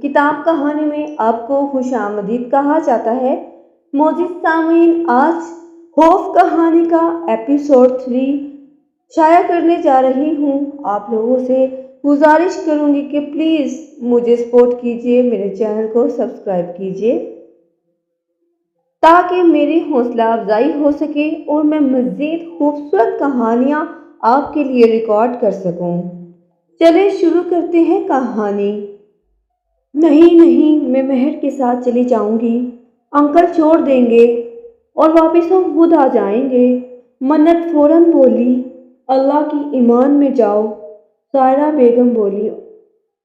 کتاب کہانی میں آپ کو خوش آمدید کہا جاتا ہے۔ معزز سامعین، آج خوف کہانی کا ایپیسوڈ 3 شائع کرنے جا رہی ہوں۔ آپ لوگوں سے گزارش کروں گی کہ پلیز مجھے سپورٹ کیجیے، میرے چینل کو سبسکرائب کیجیے تاکہ میری حوصلہ افزائی ہو سکے اور میں مزید خوبصورت کہانیاں آپ کے لیے ریکارڈ کر سکوں۔ چلے شروع کرتے ہیں کہانی۔ نہیں، میں مہر کے ساتھ چلی جاؤں گی۔ انکل چھوڑ دیں گے اور واپس ہم خود آ جائیں گے۔ منت فوراً بولی۔ اللہ کی ایمان میں جاؤ، سائرہ بیگم بولی۔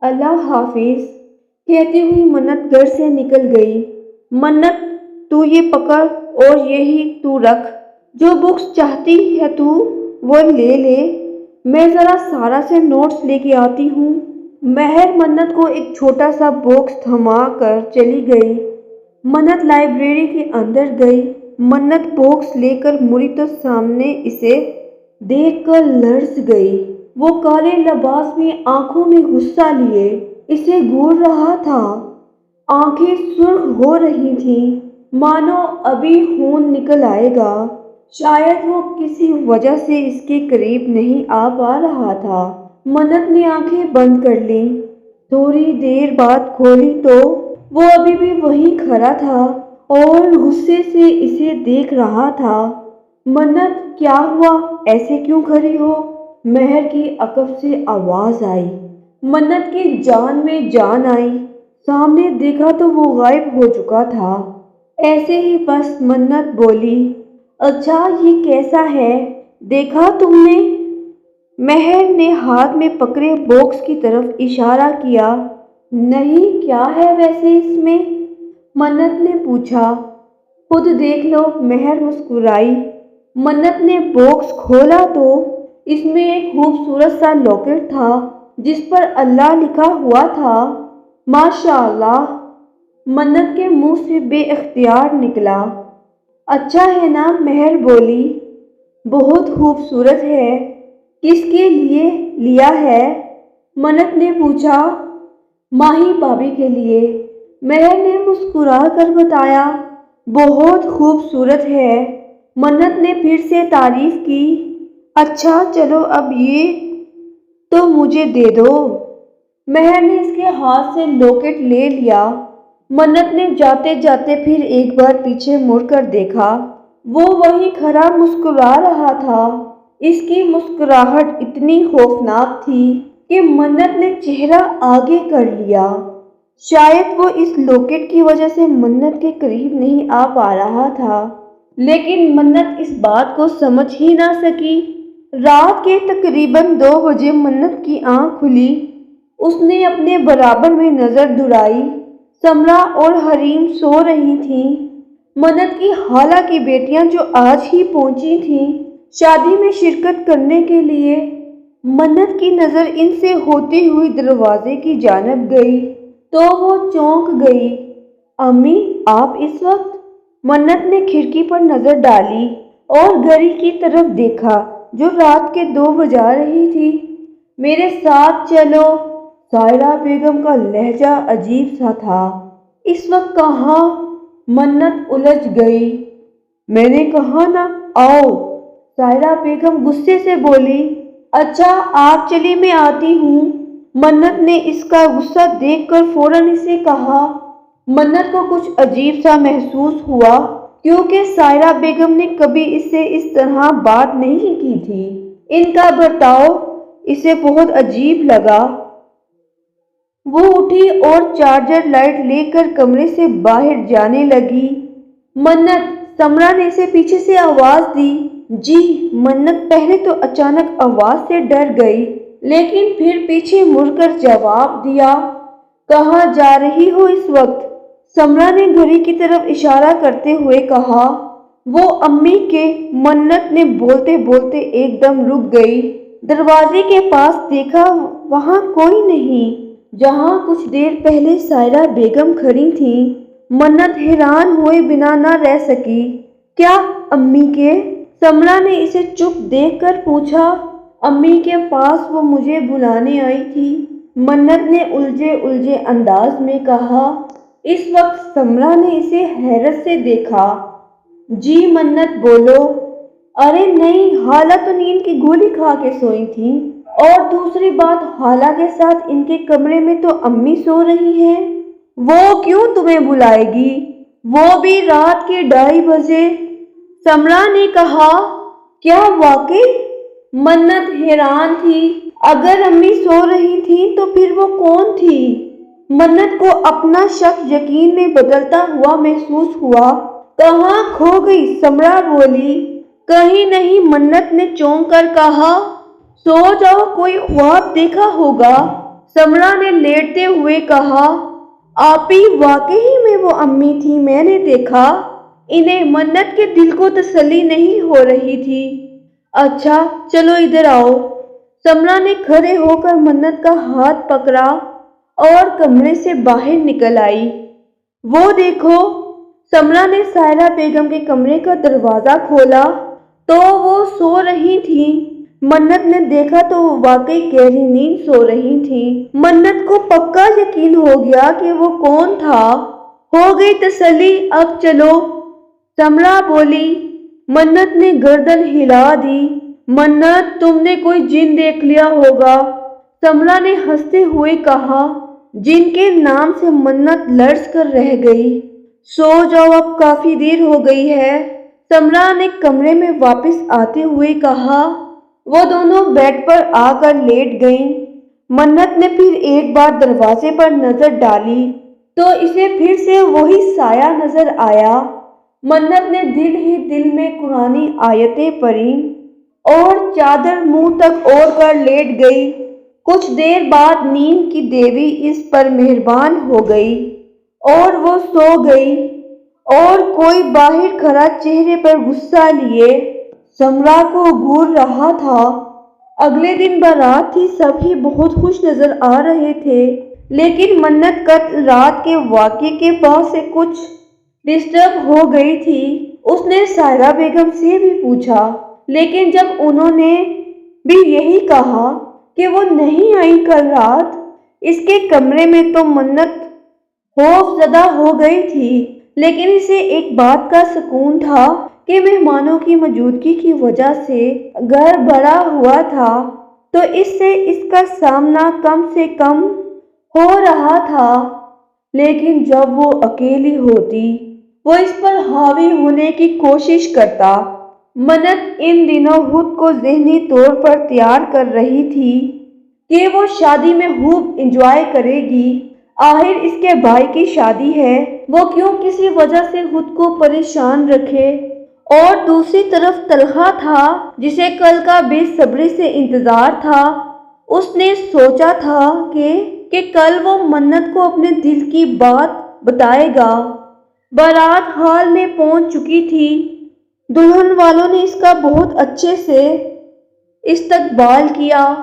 اللہ حافظ کہتی ہوئی منت گھر سے نکل گئی۔ منت تو یہ پکڑ اور یہی تو رکھ، جو بکس چاہتی ہے تو وہ لے لے، میں ذرا سارا سے نوٹس لے کے آتی ہوں۔ مہر منت کو ایک چھوٹا سا باکس تھما کر چلی گئی۔ منت لائبریری کے اندر گئی۔ منت باکس لے کر مڑی تو سامنے اسے دیکھ کر لرز گئی۔ وہ کالے لباس میں آنکھوں میں غصہ لیے اسے گھور رہا تھا۔ آنکھیں سرخ ہو رہی تھیں، مانو ابھی خون نکل آئے گا۔ شاید وہ کسی وجہ سے اس کے قریب نہیں آ پا رہا تھا۔ منت نے آنکھیں بند کر لیں۔ تھوڑی دیر بعد کھولی تو وہ ابھی بھی وہیں کھڑا تھا اور غصے سے اسے دیکھ رہا تھا۔ منت کیا ہوا؟ ایسے کیوں کھڑی ہو؟ مہر کی عقب سے آواز آئی۔ منت کی جان میں جان آئی۔ سامنے دیکھا تو وہ غائب ہو چکا تھا۔ ایسے ہی بس منت بولی، اچھا یہ کیسا ہے؟ دیکھا تم نے؟ مہر نے ہاتھ میں پکڑے باکس کی طرف اشارہ کیا۔ نہیں، کیا ہے ویسے اس میں؟ منت نے پوچھا۔ خود دیکھ لو، مہر مسکرائی۔ منت نے باکس کھولا تو اس میں ایک خوبصورت سا لاکٹ تھا جس پر اللہ لکھا ہوا تھا۔ ماشاءاللہ، منت کے منہ سے بے اختیار نکلا۔ اچھا ہے نا؟ مہر بولی۔ بہت خوبصورت ہے۔ کس کے لیے لیا ہے؟ منت نے پوچھا۔ ماہی بھابھی کے لیے، مہر نے مسکرا کر بتایا۔ بہت خوبصورت ہے۔ منت نے پھر سے تعریف کی۔ اچھا چلو اب یہ تو مجھے دے دو۔ مہر نے اس کے ہاتھ سے لاکٹ لے لیا۔ منت نے جاتے جاتے پھر ایک بار پیچھے مڑ کر دیکھا۔ وہ وہیں کھڑا مسکرا رہا تھا۔ اس کی مسکراہٹ اتنی خوفناک تھی کہ منت نے چہرہ آگے کر لیا۔ شاید وہ اس لاکٹ کی وجہ سے منت کے قریب نہیں آ پا رہا تھا، لیکن منت اس بات کو سمجھ ہی نہ سکی۔ رات کے تقریباً 2 بجے منت کی آنکھ کھلی۔ اس نے اپنے برابر میں نظر دوڑائی۔ سمرا اور حریم سو رہی تھیں۔ منت کی خالہ کی بیٹیاں جو آج ہی پہنچی تھیں شادی میں شرکت کرنے کے لیے۔ منت کی نظر ان سے ہوتی ہوئی دروازے کی جانب گئی تو وہ چونک گئی۔ امی، آپ اس وقت؟ منت نے کھڑکی پر نظر ڈالی اور گھڑی کی طرف دیکھا جو رات کے 2 بجا رہی تھی۔ میرے ساتھ چلو۔ سائرہ بیگم کا لہجہ عجیب سا تھا۔ اس وقت کہاں؟ منت الجھ گئی۔ میں نے کہا نا آؤ، سائرہ بیگم غصے سے بولی۔ اچھا آپ چلی، میں آتی ہوں۔ منت نے اس کا غصہ دیکھ کر فوراً اسے کہا۔ منت کو کچھ عجیب سا محسوس ہوا کیونکہ سائرہ بیگم نے کبھی اس سے اس طرح بات نہیں کی تھی۔ ان کا برتاؤ اسے بہت عجیب لگا۔ وہ اٹھی اور چارجر لائٹ لے کر کمرے سے باہر جانے لگی۔ منت، سمرا نے اسے پیچھے سے آواز دی۔ جی۔ منت پہلے تو اچانک آواز سے ڈر گئی لیکن پھر پیچھے مڑ کر جواب دیا۔ کہاں جا رہی ہو اس وقت؟ سمرا نے گھڑی کی طرف اشارہ کرتے ہوئے کہا۔ وہ امی کے۔ منت نے بولتے بولتے ایک دم رک گئی۔ دروازے کے پاس دیکھا، وہاں کوئی نہیں جہاں کچھ دیر پہلے سائرہ بیگم کھڑی تھیں۔ منت حیران ہوئے بنا نہ رہ سکی۔ کیا امی کے؟ سمرا نے اسے چپ دیکھ کر پوچھا۔ امی کے پاس، وہ مجھے بلانے آئی تھی۔ منت نے الجھے انداز میں کہا۔ اس وقت سمرا نے اسے حیرت سے دیکھا۔ جی منت بولو۔ ارے نہیں، حالہ تو نیند کی گولی کھا کے سوئی تھی، اور دوسری بات حالہ کے ساتھ ان کے کمرے میں تو امی سو رہی ہیں۔ وہ کیوں تمہیں بلائے گی؟ وہ بھی رات کے 2:30 بجے؟ سمرا نے کہا۔ کیا واقعی؟ منت حیران تھی۔ اگر امی سو رہی تھی تو پھر وہ کون تھی؟ منت کو اپنا شک یقین میں بدلتا ہوا محسوس ہوا۔ کہاں کھو گئی؟ سمرا بولی۔ کہیں نہیں، منت نے چونک کر کہا۔ سو جاؤ، کوئی خواب دیکھا ہوگا، سمرا نے لیٹتے ہوئے کہا۔ آپی، واقعی میں وہ امی تھی، میں نے دیکھا انہیں۔ منت کے دل کو تسلی نہیں ہو رہی تھی۔ اچھا چلو ادھر آؤ۔ سمرا نے کھڑے ہو کر منت کا ہاتھ پکڑا اور کمرے سے باہر نکل آئی۔ وہ دیکھو، سمرا نے سائرہ بیگم کے کمرے کا دروازہ کھولا تو وہ سو رہی تھی۔ منت نے دیکھا تو وہ واقعی گہری نیند سو رہی تھی۔ منت کو پکا یقین ہو گیا کہ وہ کون تھا۔ ہو گئی تسلی، اب چلو، سمرا بولی۔ منت نے گردن ہلا دی۔ منت، تم نے کوئی جن دیکھ لیا ہوگا، سمرا نے ہنستے ہوئے کہا۔ جن کے نام سے منت لرز کر رہ گئی۔ سو جاؤ، اب کافی دیر ہو گئی ہے، سمرا نے کمرے میں واپس آتے ہوئے کہا۔ وہ دونوں بیڈ پر آ کر لیٹ گئیں۔ منت نے پھر ایک بار دروازے پر نظر ڈالی تو اسے پھر سے وہی سایہ نظر آیا۔ منت نے دل ہی دل میں قرآنی آیتیں پڑھیں اور چادر منہ تک اوڑھ کر لیٹ گئی۔ کچھ دیر بعد نیند کی دیوی اس پر مہربان ہو گئی اور وہ سو گئی، اور کوئی باہر کھڑا چہرے پر غصہ لیے سمرا کو گھور رہا تھا۔ اگلے دن بارات تھی، سب ہی بہت خوش نظر آ رہے تھے، لیکن منت کل رات کے واقعے کے بعد سے کچھ ڈسٹرب ہو گئی تھی۔ اس نے سائرہ بیگم سے بھی پوچھا، لیکن جب انہوں نے بھی یہی کہا کہ وہ نہیں آئی کل رات اس کے کمرے میں، تو منت خوف زدہ ہو گئی تھی۔ لیکن اسے ایک بات کا سکون تھا کہ مہمانوں کی موجودگی کی وجہ سے گھر بھرا ہوا تھا، تو اس سے اس کا سامنا کم سے کم ہو رہا تھا۔ لیکن جب وہ اکیلی ہوتی، وہ اس پر حاوی ہونے کی کوشش کرتا۔ منت ان دنوں خود کو ذہنی طور پر تیار کر رہی تھی کہ وہ شادی میں خوب انجوائے کرے گی۔ آخر اس کے بھائی کی شادی ہے، وہ کیوں کسی وجہ سے خود کو پریشان رکھے۔ اور دوسری طرف طلحہ تھا، جسے کل کا بے صبری سے انتظار تھا۔ اس نے سوچا تھا کہ کل وہ منت کو اپنے دل کی بات بتائے گا۔ بارات ہال میں پہنچ چکی تھی۔ دلہن والوں نے اس کا بہت اچھے سے استقبال کیا۔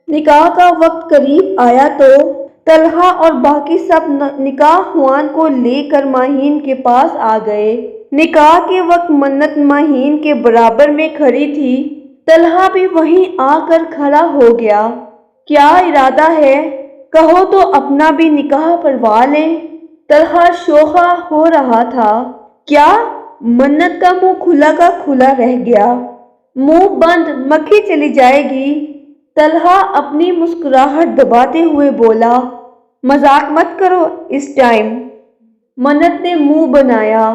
نکاح کا وقت قریب آیا تو طلحہ اور باقی سب نکاح خوان کو لے کر ماہین کے پاس آ گئے۔ نکاح کے وقت منت ماہین کے برابر میں کھڑی تھی۔ طلحہ بھی وہیں آ کر کھڑا ہو گیا۔ کیا ارادہ ہے؟ کہو تو اپنا بھی نکاح پڑھوا لیں۔ طلحہ شوخا ہو رہا تھا۔ کیا؟ منت کا منہ کھلا کا کھلا رہ گیا۔ منہ بند، مکھی چلی جائے گی۔ طلحہ اپنی مسکراہٹ دباتے ہوئے بولا۔ مذاق مت کرو اس ٹائم۔ منت نے منہ بنایا۔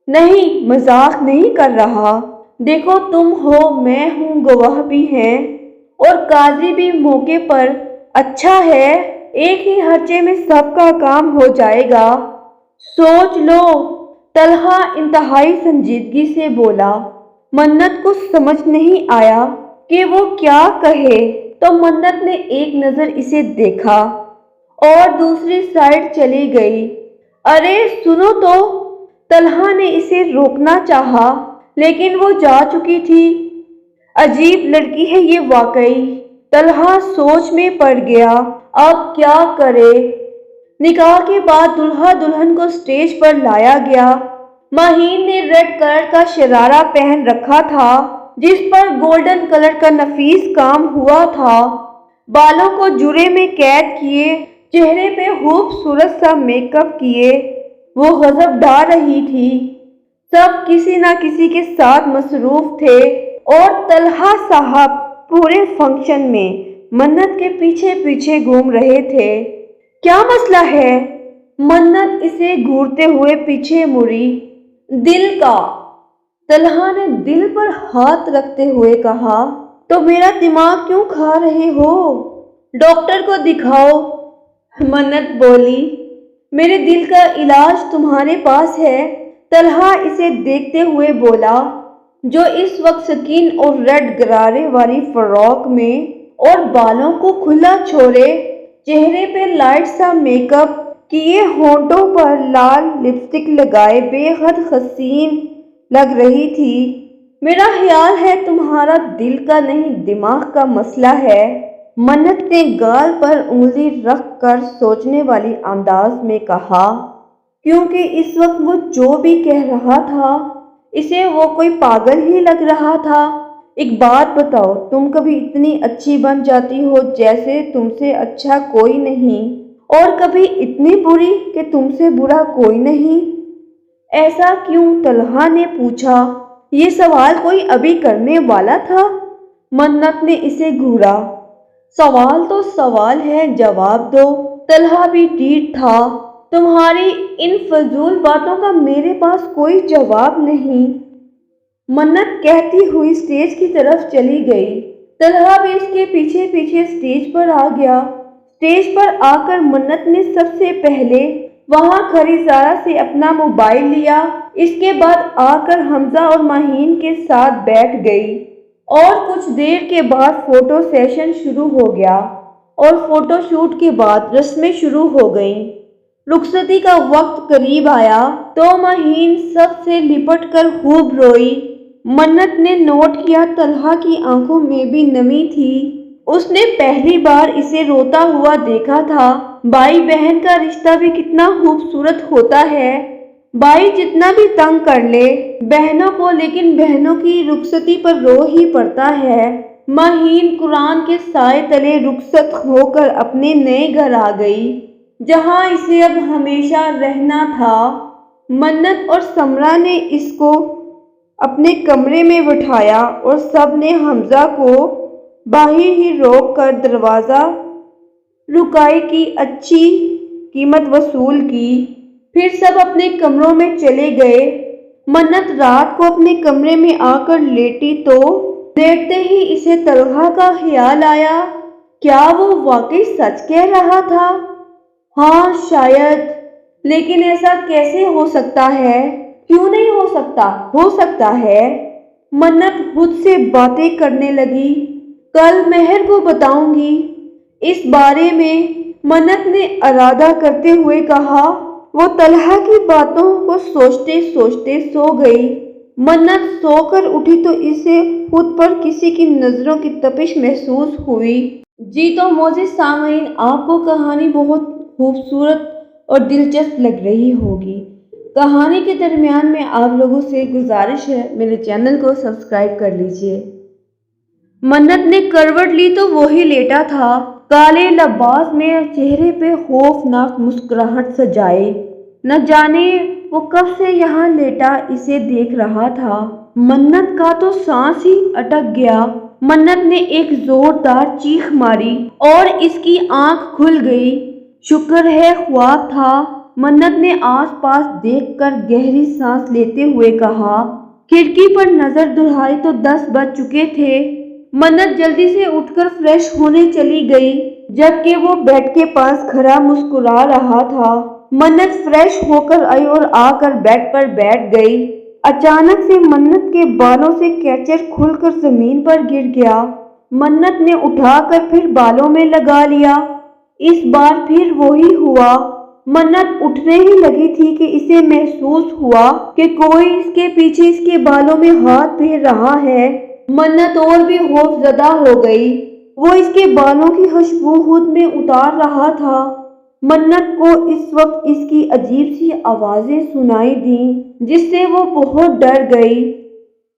نہیں، مذاق نہیں کر رہا۔ دیکھو، تم ہو، میں ہوں، گواہ بھی ہیں، اور قاضی بھی موقع پر۔ اچھا ہے، ایک ہی خرچے میں سب کا کام ہو جائے گا۔ سوچ لو، طلحہ انتہائی سنجیدگی سے بولا۔ منت کو سمجھ نہیں آیا کہ وہ کیا کہے، تو منت نے ایک نظر اسے دیکھا اور دوسری سائڈ چلی گئی۔ ارے سنو تو، طلحہ نے اسے روکنا چاہا، لیکن وہ جا چکی تھی۔ عجیب لڑکی ہے یہ واقعی، طلحہ سوچ میں پڑ گیا۔ اب کیا کرے؟ نکاح کے بعد دلہا دلہن کو سٹیج پر لایا گیا۔ ماہین نے ریڈ کلر کا شرارہ پہن رکھا تھا، جس پر گولڈن کلر کا نفیس کام ہوا تھا۔ بالوں کو جوڑے میں قید کیے، چہرے پہ خوبصورت سا میک اپ کیے وہ غضب ڈال رہی تھی۔ سب کسی نہ کسی کے ساتھ مصروف تھے اور طلحہ صاحب پورے فنکشن میں منت کے پیچھے پیچھے گھوم رہے تھے۔ کیا مسئلہ ہے؟ منت اسے گھورتے ہوئے پیچھے مڑی۔ دل کا، طلحہ نے دل پر ہاتھ رکھتے ہوئے کہا۔ تو میرا دماغ کیوں کھا رہے ہو؟ ڈاکٹر کو دکھاؤ، منت بولی۔ میرے دل کا علاج تمہارے پاس ہے، طلحہ اسے دیکھتے ہوئے بولا، جو اس وقت سکین اور ریڈ غرارے والی فراک میں اور بالوں کو کھلا چھوڑے، چہرے پہ لائٹ سا میک اپ کیے، ہونٹوں پر لال لپسٹک لگائے بے حد حسین لگ رہی تھی۔ میرا خیال ہے تمہارا دل کا نہیں دماغ کا مسئلہ ہے، منت نے گال پر انگلی رکھ کر سوچنے والی انداز میں کہا، کیونکہ اس وقت وہ جو بھی کہہ رہا تھا اسے وہ کوئی پاگل ہی لگ رہا تھا۔ ایک بات بتاؤ، تم کبھی اتنی اچھی بن جاتی ہو جیسے تم سے اچھا کوئی نہیں، اور کبھی اتنی بری کہ تم سے برا کوئی نہیں؟ ایسا کیوں؟ طلحہ نے پوچھا۔ یہ سوال کوئی ابھی کرنے والا تھا؟ منت نے اسے گھورا۔ سوال تو سوال ہے، جواب دو۔ طلحہ بھی ڈھیٹ تھا۔ تمہاری ان فضول باتوں کا میرے پاس کوئی جواب نہیں، منت کہتی ہوئی سٹیج کی طرف چلی گئی۔ طلحہ بھی اس کے پیچھے پیچھے سٹیج پر آ گیا۔ سٹیج پر آ کر منت نے سب سے پہلے وہاں کھڑی زارا سے اپنا موبائل لیا، اس کے بعد آ کر حمزہ اور ماہین کے ساتھ بیٹھ گئی، اور کچھ دیر کے بعد فوٹو سیشن شروع ہو گیا، اور فوٹو شوٹ کے بعد رسمیں شروع ہو گئیں۔ رخصتی کا وقت قریب آیا تو ماہین سب سے لپٹ کر خوب روئی۔ منت نے نوٹ کیا طلحہ کی آنکھوں میں بھی نمی تھی۔ اس نے پہلی بار اسے روتا ہوا دیکھا تھا۔ بھائی بہن کا رشتہ بھی کتنا خوبصورت ہوتا ہے، بھائی جتنا بھی تنگ کر لے بہنوں کو، لیکن بہنوں کی رخصتی پر رو ہی پڑتا ہے۔ ماہین قرآن کے سائے تلے رخصت ہو کر اپنے نئے گھر آ گئی، جہاں اسے اب ہمیشہ رہنا تھا۔ منت اور سمرہ نے اس کو اپنے کمرے میں بٹھایا اور سب نے حمزہ کو باہر ہی روک کر دروازہ رکائی کی اچھی قیمت وصول کی۔ پھر سب اپنے کمروں میں چلے گئے۔ منت رات کو اپنے کمرے میں آ کر لیٹی تو لیٹتے ہی اسے طلحہ کا خیال آیا۔ کیا وہ واقعی سچ کہہ رہا تھا؟ ہاں شاید، لیکن ایسا کیسے ہو سکتا ہے؟ کیوں نہیں ہو سکتا؟ ہو سکتا ہے۔ منت خود سے باتیں کرنے لگی۔ کل مہر کو بتاؤں گی اس بارے میں، منت نے ارادہ کرتے ہوئے کہا۔ وہ طلحہ کی باتوں کو سوچتے سوچتے سو گئی۔ منت سو کر اٹھی تو اسے خود پر کسی کی نظروں کی تپش محسوس ہوئی۔ جی تو معزز سامعین، آپ کو کہانی بہت خوبصورت اور دلچسپ لگ رہی ہوگی۔ کہانی کے درمیان میں آپ لوگوں سے گزارش ہے، میرے چینل کو سبسکرائب کر لیجئے۔ منت نے کروٹ لی تو وہی لیٹا تھا، کالے لباس میں، چہرے پہ خوفناک مسکراہٹ سجائے۔ نہ جانے وہ کب سے یہاں لیٹا اسے دیکھ رہا تھا۔ منت کا تو سانس ہی اٹک گیا۔ منت نے ایک زوردار چیخ ماری اور اس کی آنکھ کھل گئی۔ شکر ہے خواب تھا، منت نے آس پاس دیکھ کر گہری سانس لیتے ہوئے کہا۔ کھڑکی پر نظر دوڑائی تو 10 بج چکے تھے۔ منت جلدی سے اٹھ کر فریش ہونے چلی گئی، جبکہ وہ بیڈ کے پاس کھڑا مسکرا رہا تھا۔ منت فریش ہو کر آئی اور آ کر بیڈ پر بیٹھ گئی۔ اچانک سے منت کے بالوں سے کیچر کھل کر زمین پر گر گیا۔ منت نے اٹھا کر پھر بالوں میں لگا لیا۔ اس بار پھر وہی ہوا۔ منت اٹھنے ہی لگی تھی کہ اسے محسوس ہوا کہ کوئی اس کے پیچھے اس کے بالوں میں ہاتھ پھیر رہا ہے۔ منت اور بھی خوف زدہ ہو گئی۔ وہ اس کے بالوں کی خوشبو خود میں اتار رہا تھا۔ منت کو اس وقت اس کی عجیب سی آوازیں سنائی دیں، جس سے وہ بہت ڈر گئی۔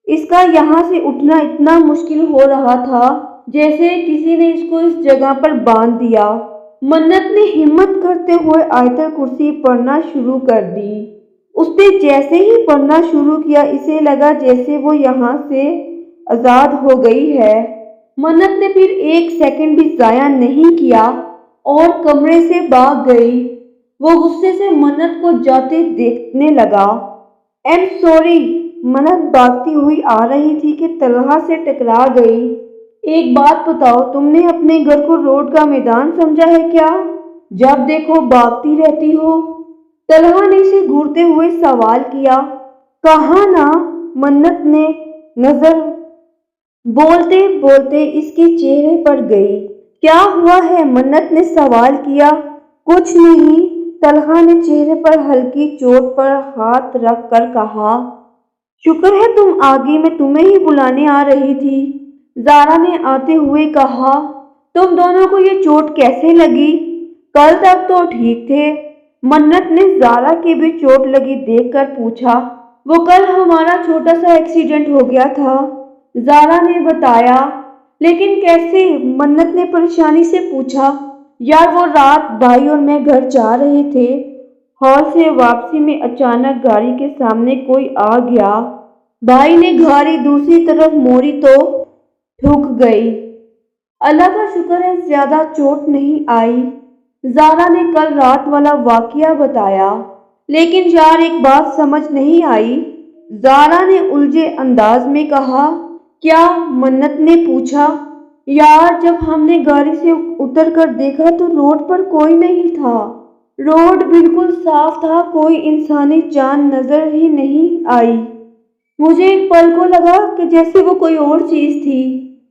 اس کا یہاں سے اٹھنا اتنا مشکل ہو رہا تھا جیسے کسی نے اس کو اس جگہ پر باندھ دیا۔ منت نے ہمت کرتے ہوئے آیت الکرسی پڑھنا شروع کر دی۔ اس نے جیسے ہی پڑھنا شروع کیا اسے لگا جیسے وہ یہاں سے آزاد ہو گئی ہے۔ منت نے پھر ایک سیکنڈ بھی ضائع نہیں کیا اور کمرے سے بھاگ گئی۔ وہ غصے سے منت کو جاتے دیکھنے لگا۔ ایم سوری، منت بھاگتی ہوئی آ رہی تھی کہ طلحہ سے ٹکرا گئی۔ ایک بات بتاؤ، تم نے اپنے گھر کو روڈ کا میدان سمجھا ہے کیا؟ جب دیکھو بھاگتی رہتی ہو۔ طلحہ نے اسے گھورتے ہوئے سوال کیا۔ کہاں نا، منت نے نظر بولتے بولتے اس کے چہرے پر گئی۔ کیا ہوا ہے؟ منت نے سوال کیا۔ کچھ نہیں، طلحہ نے چہرے پر ہلکی چوٹ پر ہاتھ رکھ کر کہا۔ شکر ہے تم آ گئی، میں تمہیں ہی بلانے آ رہی تھی، زارا نے آتے ہوئے کہا۔ تم دونوں کو یہ چوٹ کیسے لگی؟ کل تک تو ٹھیک تھے، منت نے زارا کی بھی چوٹ لگی دیکھ کر پوچھا۔ وہ کل ہمارا چھوٹا سا ایکسیڈنٹ ہو گیا تھا، زارا نے بتایا۔ لیکن کیسے؟ منت نے پریشانی سے پوچھا۔ یار وہ رات بھائی اور میں گھر جا رہے تھے، ہال سے واپسی میں اچانک گاڑی کے سامنے کوئی آ گیا، بھائی نے گاڑی دوسری طرف موڑی تو ٹھک گئی۔ اللہ کا شکر ہے زیادہ چوٹ نہیں آئی، زارا نے کل رات والا واقعہ بتایا۔ لیکن یار ایک بات سمجھ نہیں آئی، زارا نے الجھے انداز میں کہا۔ کیا؟ منت نے پوچھا۔ یار جب ہم نے گاڑی سے اتر کر دیکھا تو روڈ پر کوئی نہیں تھا، روڈ بالکل صاف تھا، کوئی انسانی جان نظر ہی نہیں آئی۔ مجھے ایک پل کو لگا کہ جیسے وہ کوئی اور چیز تھی،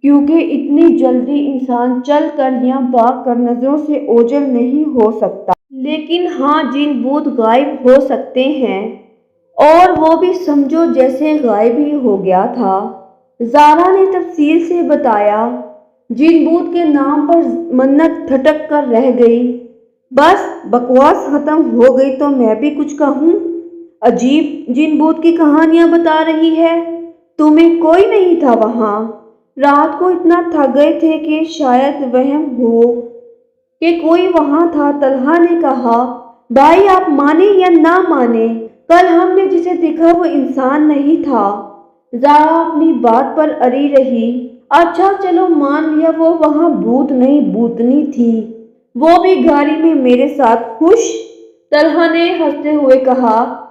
کیونکہ اتنی جلدی انسان چل کر یا بھاگ کر نظروں سے اوجھل نہیں ہو سکتا۔ لیکن ہاں، جن بھوت غائب ہو سکتے ہیں، اور وہ بھی سمجھو جیسے غائب ہی ہو گیا تھا، زارا نے تفصیل سے بتایا۔ جن بھوت کے نام پر منت تھٹک کر رہ گئی۔ بس بکواس ختم ہو گئی تو میں بھی کچھ کہوں؟ عجیب جن بھوت کی کہانیاں بتا رہی ہے، تمہیں کوئی نہیں تھا وہاں؟ رات کو اتنا تھک گئے تھے کہ شاید وہم ہو کہ کوئی وہاں تھا، طلحہ نے کہا۔ بھائی آپ مانے یا نہ مانے، کل ہم نے جسے دیکھا وہ انسان نہیں تھا، زارا اپنی بات پر اڑی رہی۔ اچھا چلو مان لیا وہ وہاں بھوت نہیں بھوتنی تھی، وہ بھی گاڑی میں میرے ساتھ خوش، طلحہ نے ہنستے ہوئے کہا۔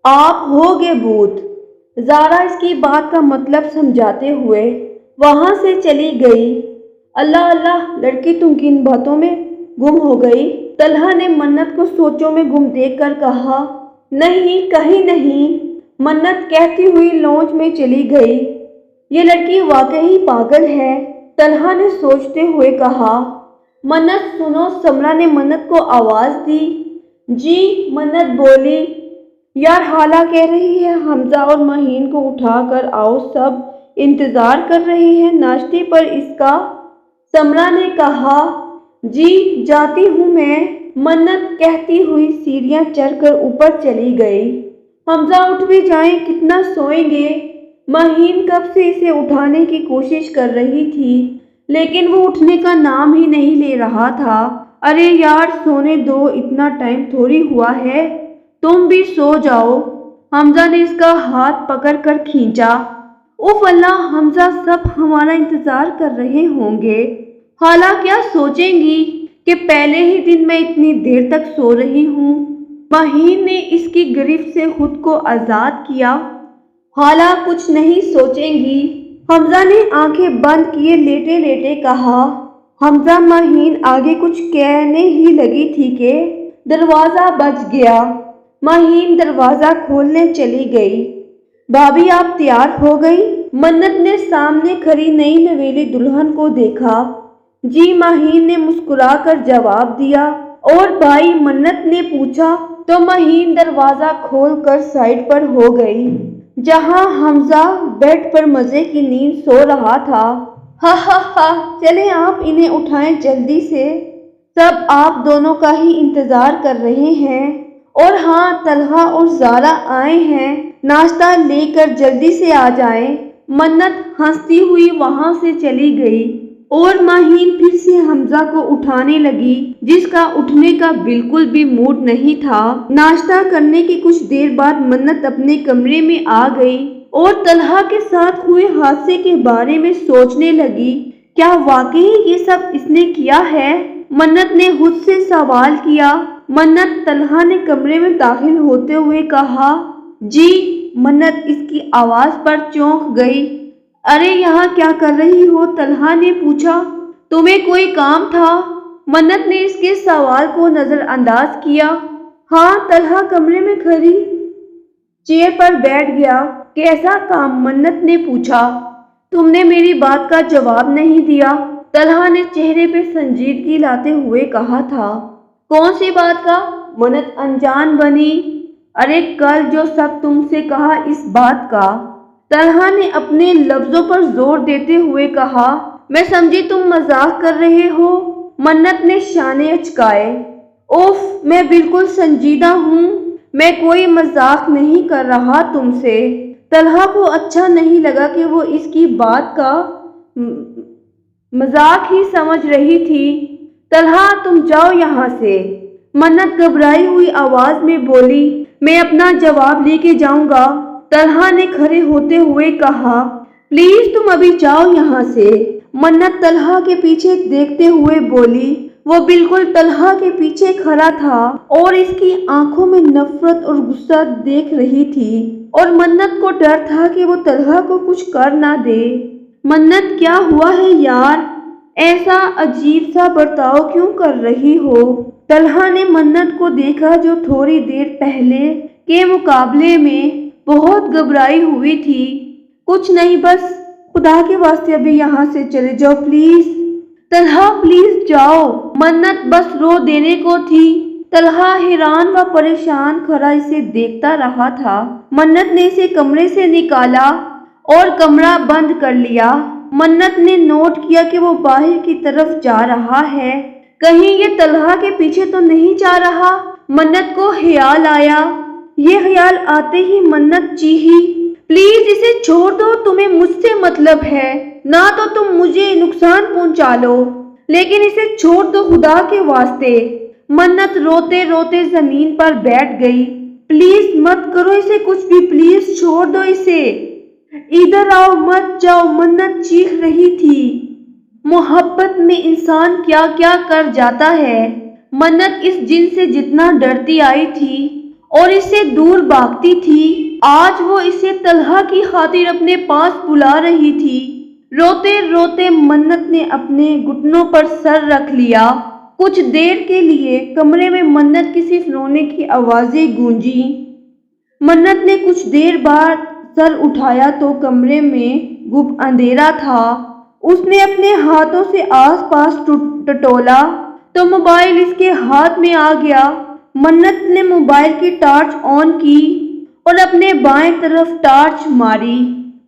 آپ ہوگے بھوت، زارا اس کی بات کا مطلب سمجھاتے ہوئے وہاں سے چلی گئی۔ اللہ اللہ، لڑکی تم کن باتوں میں گم ہو گئی؟ طلحہ نے منت کو سوچوں میں گم دیکھ کر کہا۔ نہیں کہیں نہیں، منت کہتی ہوئی لانچ میں چلی گئی۔ یہ لڑکی واقعی پاگل ہے، طلحہ نے سوچتے ہوئے کہا۔ منت سنو، سمرا نے منت کو آواز دی۔ جی، منت بولی۔ یار حالہ کہہ رہی ہے حمزہ اور مہین کو اٹھا کر آؤ، سب انتظار کر رہے ہیں ناشتے پر اس کا، سمرا نے کہا۔ جی جاتی ہوں میں، منت کہتی ہوئی سیڑھیاں چڑھ کر اوپر چلی گئی۔ حمزہ اٹھ بھی جائیں، کتنا سوئیں گے؟ مہین کب سے اسے اٹھانے کی کوشش کر رہی تھی، لیکن وہ اٹھنے کا نام ہی نہیں لے رہا تھا۔ ارے یار سونے دو، اتنا ٹائم تھوڑی ہوا ہے، تم بھی سو جاؤ، حمزہ نے اس کا ہاتھ پکڑ کر کھینچا۔ اوف اللہ، حمزہ سب ہمارا انتظار کر رہے ہوں گے، خالہ کیا سوچیں گی کہ پہلے ہی دن میں اتنی دیر تک سو رہی ہوں۔ مہین نے اس کی گرفت سے خود کو آزاد کیا۔ خالہ کچھ نہیں سوچیں گی، حمزہ نے آنکھیں بند کیے لیٹے لیٹے کہا۔ حمزہ مہین آگے کچھ کہنے ہی لگی تھی کہ دروازہ بج گیا۔ مہین دروازہ کھولنے چلی گئی۔ بھابھی آپ تیار ہو گئی؟ منت نے سامنے کھڑی نئی نویلی دلہن کو دیکھا۔ جی، مہین نے مسکرا کر جواب دیا۔ اور بھائی؟ منت نے پوچھا تو مہین دروازہ کھول کر سائڈ پر ہو گئی، جہاں حمزہ بیڈ پر مزے کی نیند سو رہا تھا۔ ہا ہا ہا، چلیں آپ انہیں اٹھائیں جلدی سے، سب آپ دونوں کا ہی انتظار کر رہے ہیں۔ اور ہاں، طلحہ اور زارا آئے ہیں، ناشتہ لے کر جلدی سے آ جائیں۔ منت ہنستی ہوئی وہاں سے چلی گئی۔ اور ماہین پھر سے حمزہ کو اٹھانے لگی جس کا اٹھنے کا بالکل بھی موڈ نہیں تھا۔ ناشتہ کرنے کے کچھ دیر بعد منت اپنے کمرے میں آ گئی اور طلحہ کے ساتھ ہوئے حادثے کے بارے میں سوچنے لگی۔ کیا واقعی یہ سب اس نے کیا ہے؟ منت نے خود سے سوال کیا۔ منت، طلحہ نے کمرے میں داخل ہوتے ہوئے کہا۔ جی؟ منت اس کی آواز پر چونک گئی۔ ارے یہاں کیا کر رہی ہو؟ طلحہ نے پوچھا۔ تمہیں کوئی کام تھا؟ منت نے اس کے سوال کو نظر انداز کیا۔ ہاں، طلحہ کمرے میں کھڑی چیئر پر بیٹھ گیا۔ کیسا کام؟ منت نے پوچھا۔ تم نے میری بات کا جواب نہیں دیا، طلحہ نے چہرے پہ سنجیدگی لاتے ہوئے کہا تھا۔ کون سی بات کا؟ منت انجان بنی۔ ارے کل جو سب تم سے کہا اس بات کا، طلحہ نے اپنے لفظوں پر زور دیتے ہوئے کہا۔ میں سمجھی تم مذاق کر رہے ہو۔ منت نے شانے اچکائے۔ اوف، میں بالکل سنجیدہ ہوں، میں کوئی مذاق نہیں کر رہا تم سے۔ طلحہ کو اچھا نہیں لگا کہ وہ اس کی بات کا مذاق ہی سمجھ رہی تھی۔ طلحہ تم جاؤ یہاں سے، منت گھبرائی ہوئی آواز میں بولی۔ میں اپنا جواب لے کے جاؤں گا، طلحہ نے کھڑے ہوتے ہوئے کہا۔ پلیز تم ابھی جاؤ یہاں سے، منت طلحہ کے پیچھے دیکھتے ہوئے بولی۔ وہ بالکل طلحہ کے پیچھے کھڑا تھا اور اس کی آنکھوں میں نفرت اور غصہ دیکھ رہی تھی، اور منت کو ڈر تھا کہ وہ طلحہ کو کچھ کر نہ دے۔ منت کیا ہوا ہے یار؟ ایسا عجیب سا برتاؤ کیوں کر رہی ہو؟ طلحہ نے منت کو دیکھا جو تھوڑی دیر پہلے کے مقابلے میں بہت گھبرائی ہوئی تھی۔ کچھ نہیں، بس خدا کے واسطے ابھی یہاں سے چلے جاؤ پلیز۔ طلحہ پلیز جاؤ، منت بس رو دینے کو تھی۔ طلحہ حیران و پریشان کھڑا اسے دیکھتا رہا تھا۔ منت نے اسے کمرے سے نکالا اور کمرہ بند کر لیا۔ منت نے نوٹ کیا کہ وہ باہر کی طرف جا رہا ہے، کہیں یہ طلحہ کے پیچھے تو نہیں جا رہا۔ منت کو خیال آیا۔ یہ خیال آتے ہی منت چیخی۔ پلیز اسے چھوڑ دو، تمہیں مجھ سے مطلب ہے، نہ تو تم مجھے نقصان پہنچا لو، لیکن اسے چھوڑ دو خدا کے واسطے۔ منت روتے روتے زمین پر بیٹھ گئی۔ پلیز مت کرو اسے کچھ بھی، پلیز چھوڑ دو اسے، ادھر آؤ، مت جاؤ، منت چیخ رہی تھی۔ محبت میں انسان کیا کیا کر جاتا ہے۔ منت اس جن سے جتنا ڈرتی آئی تھی اور اس سے دور بھاگتی تھی، آج وہ اسے طلحہ کی خاطر اپنے پاس بلا رہی تھی۔ روتے روتے منت نے اپنے گھٹنوں پر سر رکھ لیا۔ کچھ دیر کے لیے کمرے میں منت کی صرف رونے کی آوازیں گونجی۔ منت نے کچھ دیر بعد سر اٹھایا تو کمرے میں گپ اندھیرا تھا۔ اس نے اپنے ہاتھوں سے آس پاس ٹٹولا تو موبائل اس کے ہاتھ میں آ گیا۔ منت نے موبائل کی ٹارچ آن کی اور اپنے بائیں طرف ٹارچ ماری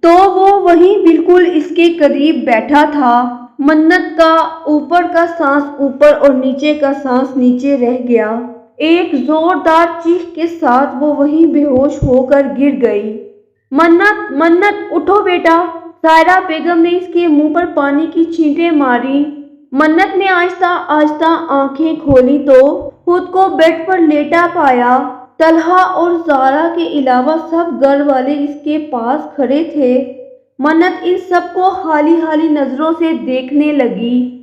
تو وہ وہیں بالکل اس کے قریب بیٹھا تھا۔ منت کا اوپر کا سانس اوپر اور نیچے کا سانس نیچے رہ گیا۔ ایک زوردار چیخ کے ساتھ وہ وہیں بے ہوش ہو کر گر گئی۔ منت، منت اٹھو بیٹا، سائرہ بیگم نے اس کے منہ پر پانی کی چھینٹیں ماری۔ منت نے آہستہ آہستہ آنکھیں کھولی تو خود کو بیڈ پر لیٹا پایا۔ طلحہ اور زارا کے علاوہ سب گھر والے اس کے پاس کھڑے تھے۔ منت ان سب کو خالی خالی نظروں سے دیکھنے لگی۔